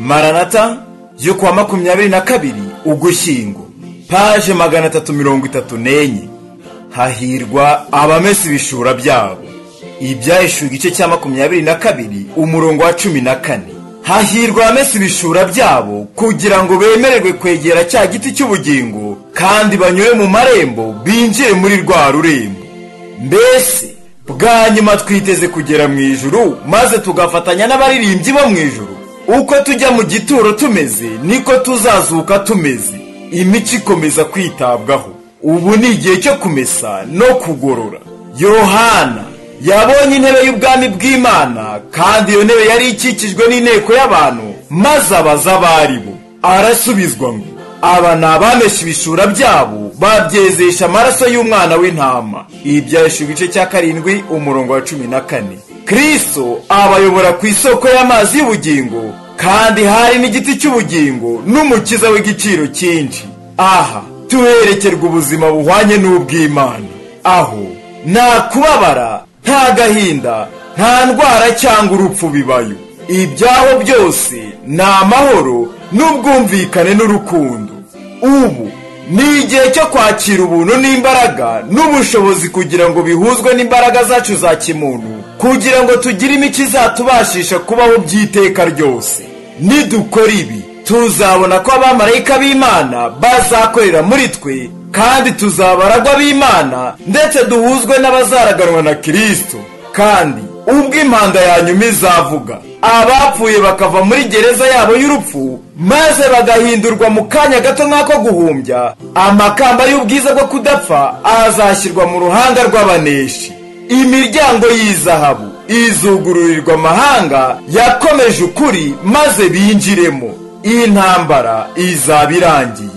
Maranatha yo kuwa 22 Ugushyingo, paje 334. Hahirwa abamesa ibishura byabo. Ibyahishuwe igice cya 22 umurongo wa 14. Hahirwa abamesa ibishura byabo kugira ngo bemererwe kwegera cya giti cy'ubugingo kandi banyure mu marembo binjire muri rwa rurembo. Mbese bwa nyuma twiteze kugera mu ijuru maze tugafatanya n'abaririmbyi bo mu ijuru. Uko tujya mu gituro tumeze niko tuzazuka tumeze. Imico ikomeza kwitabwaho. Ubu ni igihe cyo kumesa no kugorora. Yohana yabonye intebe y'ubwami bw'Imana, kandi iyo ntebe yari ikikijwe n'inteko y'abantu, maze abaza abari bo. Arasubizwa ngo aba ni abamesha ibishura byabo babyezesha amaraso y'umwana w'intama. Ibyahishuwe igice cya 7 umurongo wa 14. Kristo abayobora ku isoko y'amazi y'ubugingo, kandi hari n'igiti cy'ubugingo n'umukiza w'igiciro cyinshi. Aha tuherekerwa ubuzima buhwanye n'ubw'Imana, aho nta kubabara, nta gahinda, nta ndwara cyangwa urupfu bibayo. Ibyaho byose ni amahoro n'ubwumvikane n'urukundo. Ubu ni igihe cyo kwakira ubuntu n'imbaraga n'ubushobozi kugira ngo bihuzwe n'imbaraga zacu za kimuntu, kugira ngo tugire imico izatubashisha kubaho by'iteka ryose. Nidukora ibi tuzabona ko abamarayika b'Imana bazakorera muri twe, kandi tuzabaragwa b'Imana, ndetse duhuzwe n'abazaraganwa na Kristo. Kandi ubwo impanda ya nyuma izavuga, abapfuye bakava muri gereza yabo y'urupfu, maze bagahindurwa mu kanya gato nk'ako guhumbya, amakamba y'ubwiza bwo kudapfa azashyirwa mu ruhanga rw'abaneshi. Imiryango y'izahabu izugururirwa amahanga yakomeje ukuri, maze binjiremo. Iyi ntambara izaba irangiye.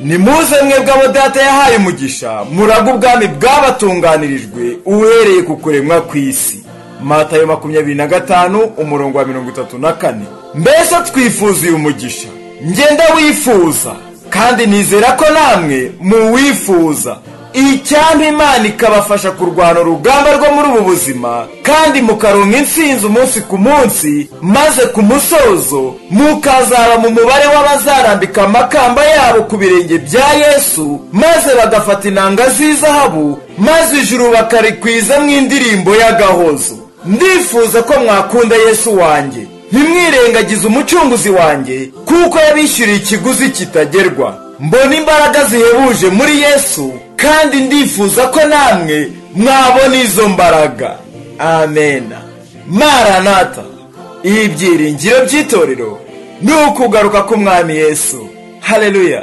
Nimuze mwebwe abo Data yahaye umugisha, muraga ubwami bwabatunganirijwe uhereye ku kuremwa kw'isi. Matayo 25 umurongo wa 34. Mbese twifuza uyu mugisha? Ngenda wifuza, kandi nizera ko namwe muwifuza. Icyampa Imana ikabafasha kurwana urugamba rwo muri ubu buzima, kandi mukaronka intsinzi umunsi ku munsi, maze ku musozo mukazaba mu mubare w'abazarambika amakamba yabo ku birenge bya Yesu, maze bagafata inanga z'izahabu, maze ijuru bakarikwiza mu indirimbo y'agahozo. Ndifuza ko mwakunda Yesu wanjye, ntimwirengagize umucunguzi wanjye, kuko yabishyuriye ikiguzi kitagerwa. Mbona imbaraga zihebuje muri Yesu, kandi ndifuza ko namwe mwabona izo mbaraga. Amena. Maranatha. Ibyiringiro by'itorero ni ukugaruka k'Umwami Yesu. Haleluya.